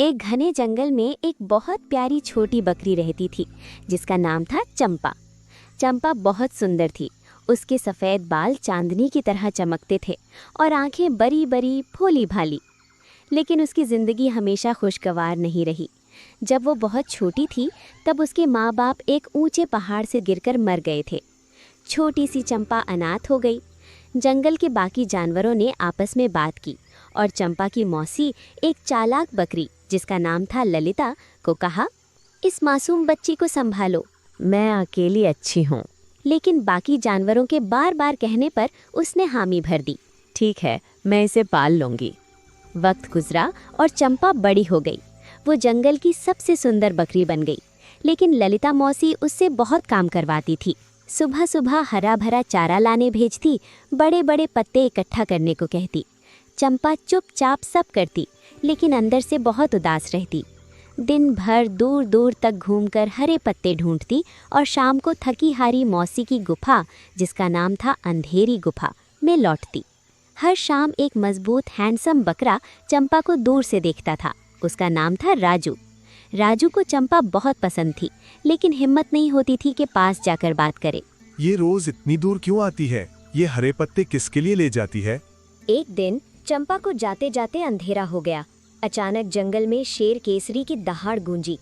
एक घने जंगल में एक बहुत प्यारी छोटी बकरी रहती थी जिसका नाम था चंपा। चंपा बहुत सुंदर थी। उसके सफ़ेद बाल चांदनी की तरह चमकते थे और आंखें बड़ी बड़ी भोली भाली। लेकिन उसकी ज़िंदगी हमेशा खुशगवार नहीं रही। जब वो बहुत छोटी थी तब उसके माँ बाप एक ऊंचे पहाड़ से गिरकर मर गए थे। छोटी सी चंपा अनाथ हो गई। जंगल के बाकी जानवरों ने आपस में बात की और चंपा की मौसी, एक चालाक बकरी जिसका नाम था ललिता, को कहा, इस मासूम बच्ची को संभालो, मैं अकेली अच्छी हूँ। लेकिन बाकी जानवरों के बार बार कहने पर उसने हामी भर दी। ठीक है, मैं इसे पाल लूँगी। वक्त गुजरा और चंपा बड़ी हो गई। वो जंगल की सबसे सुंदर बकरी बन गई। लेकिन ललिता मौसी उससे बहुत काम करवाती थी। सुबह सुबह हरा भरा चारा लाने भेजती, बड़े बड़े पत्ते इकट्ठा करने को कहती। चंपा चुपचाप सब करती, लेकिन अंदर से बहुत उदास रहती। दिन भर दूर दूर तक घूमकर हरे पत्ते ढूंढती और शाम को थकी हारी मौसी की गुफा, जिसका नाम था अंधेरी गुफा, में लौटती। हर शाम एक मजबूत हैंडसम बकरा चंपा को दूर से देखता था। उसका नाम था राजू। राजू को चंपा बहुत पसंद थी, लेकिन हिम्मत नहीं होती थी कि पास जाकर बात करे। ये रोज इतनी दूर क्यों आती है? ये हरे पत्ते किसके लिए ले जाती है? एक दिन चंपा को जाते जाते अंधेरा हो गया। अचानक जंगल में शेर केसरी की दहाड़ गूंजी।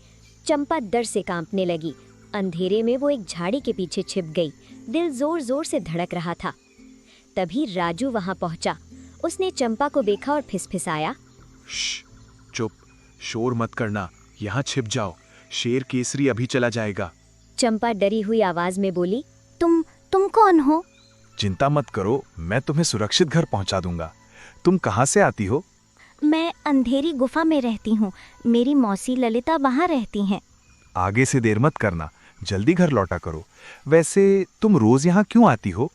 चंपा डर से कांपने लगी। अंधेरे में वो एक झाड़ी के पीछे छिप गई। दिल जोर जोर से धड़क रहा था। तभी राजू वहां पहुंचा। उसने चंपा को देखा और फिसफिसाया, चुप, शोर मत करना, यहाँ छिप जाओ, शेर केसरी अभी चला जाएगा। चंपा डरी हुई आवाज में बोली, तुम कौन हो? चिंता मत करो, मैं तुम्हें सुरक्षित घर पहुंचा दूंगा। तुम कहाँ से आती हो? मैं अंधेरी गुफा में रहती हूँ। मेरी मौसी ललिता वहाँ रहती हैं। आगे से देर मत करना, जल्दी घर लौटा करो। वैसे तुम रोज यहाँ क्यों आती हो?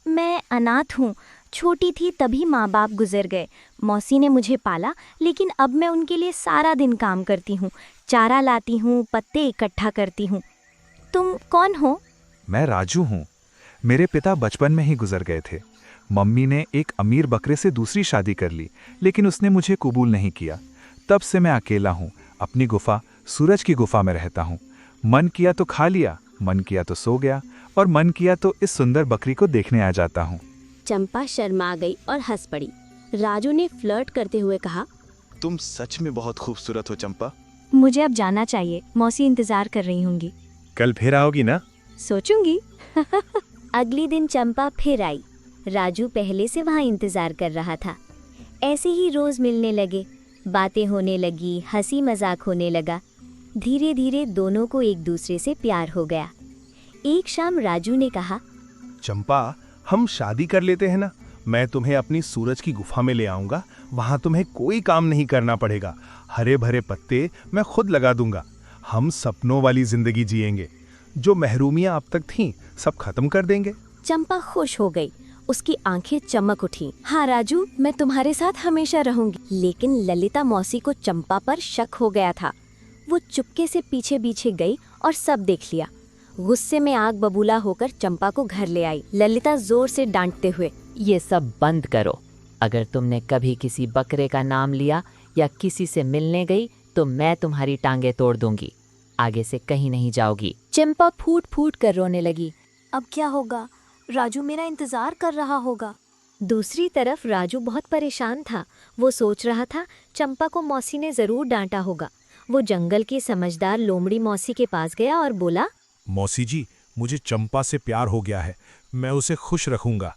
मैं अनाथ हूँ। छोटी थी तभी माँ बाप गुजर गए। मौसी ने मुझे पाला, लेकिन अब मैं उनके लिए सारा दिन काम करती हूँ। चारा लाती हूँ, पत्ते इकट्ठा करती हूँ। तुम कौन हो? मैं राजू हूँ। मेरे पिता बचपन में ही गुजर गए थे। मम्मी ने एक अमीर बकरे से दूसरी शादी कर ली, लेकिन उसने मुझे कबूल नहीं किया। तब से मैं अकेला हूँ। अपनी गुफा, सूरज की गुफा में रहता हूँ। मन किया तो खा लिया, मन किया तो सो गया, और मन किया तो इस सुंदर बकरी को देखने आ जाता हूँ। चंपा शर्मा गई और हंस पड़ी। राजू ने फ्लर्ट करते हुए कहा, तुम सच में बहुत खूबसूरत हो चंपा। मुझे अब जाना चाहिए, मौसी इंतजार कर रही होंगी। कल फिर आओगी ना? सोचूंगी। अगली दिन चंपा फिर आई। राजू पहले से वहाँ इंतजार कर रहा था। ऐसे ही रोज मिलने लगे, बातें होने लगी, हंसी मजाक होने लगा। धीरे धीरे दोनों को एक दूसरे से प्यार हो गया। एक शाम राजू ने कहा, चंपा, हम शादी कर लेते हैं ना? मैं तुम्हें अपनी सूरज की गुफा में ले आऊंगा। वहां तुम्हें कोई काम नहीं करना पड़ेगा। हरे भरे पत्ते मैं खुद लगा दूंगा। हम सपनों वाली जिंदगी जिएंगे। जो महरूमियां अब तक थीं, सब खत्म कर देंगे। चंपा खुश हो गई। उसकी आंखें चमक उठी। हाँ राजू, मैं तुम्हारे साथ हमेशा रहूंगी। लेकिन ललिता मौसी को चंपा पर शक हो गया था। वो चुपके से पीछे पीछे गई और सब देख लिया। गुस्से में आग बबूला होकर चंपा को घर ले आई। ललिता जोर से डांटते हुए, ये सब बंद करो। अगर तुमने कभी किसी बकरे का नाम लिया या किसी से मिलने गई तो मैं तुम्हारी टांगे तोड़ दूंगी। आगे से कहीं नहीं जाओगी। चंपा फूट फूट कर रोने लगी। अब क्या होगा? राजू मेरा इंतजार कर रहा होगा। दूसरी तरफ राजू बहुत परेशान था। वो सोच रहा था चंपा को मौसी ने जरूर डांटा होगा। वो जंगल की समझदार लोमड़ी मौसी के पास गया और बोला, मौसी जी, मुझे चंपा से प्यार हो गया है। मैं उसे खुश रखूंगा।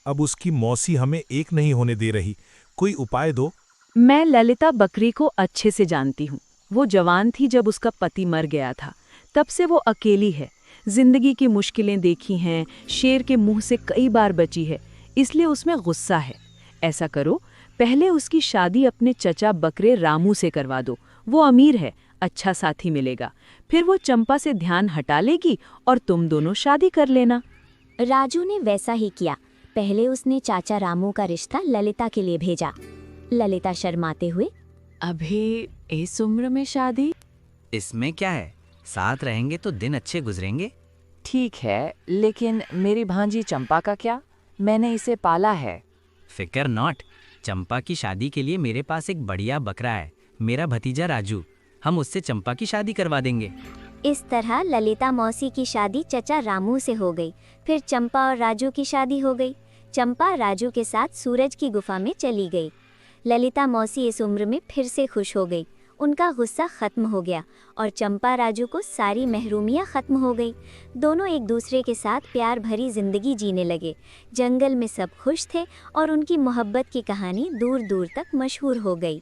अब उसकी मौसी हमें एक नहीं होने दे रही। कोई उपाय दो। मैं ललिता बकरी को अच्छे से जानती हूँ। वो जवान थी जब उसका पति मर गया था। तब से वो अकेली है। जिंदगी की मुश्किलें देखी हैं, शेर के मुंह से कई बार बची है, इसलिए उसमें गुस्सा है। ऐसा करो, पहले उसकी शादी अपने चचा बकरे रामू से करवा दो। वो अमीर है, अच्छा साथी मिलेगा। फिर वो चंपा से ध्यान हटा लेगी और तुम दोनों शादी कर लेना। राजू ने वैसा ही किया। पहले उसने चाचा रामू का रिश्ता ललिता के लिए भेजा। ललिता शर्माते हुए, अभी इस उम्र में शादी? इसमें क्या है, साथ रहेंगे तो दिन अच्छे गुजरेंगे। ठीक है, लेकिन मेरी भांजी चंपा का क्या? मैंने इसे पाला है। फिकर नॉट। चंपा की शादी के लिए मेरे पास एक बढ़िया बकरा है मेरा भतीजा राजू, हम उससे चंपा की शादी करवा देंगे। इस तरह ललिता मौसी की शादी चचा रामू से हो गई। फिर चंपा और राजू की शादी हो गई। चंपा राजू के साथ सूरज की गुफा में चली गई। ललिता मौसी इस उम्र में फिर से खुश हो गई। उनका गुस्सा खत्म हो गया और चंपा राजू को सारी महरूमियाँ खत्म हो गई। दोनों एक दूसरे के साथ प्यार भरी जिंदगी जीने लगे। जंगल में सब खुश थे और उनकी मोहब्बत की कहानी दूर दूर तक मशहूर हो गई।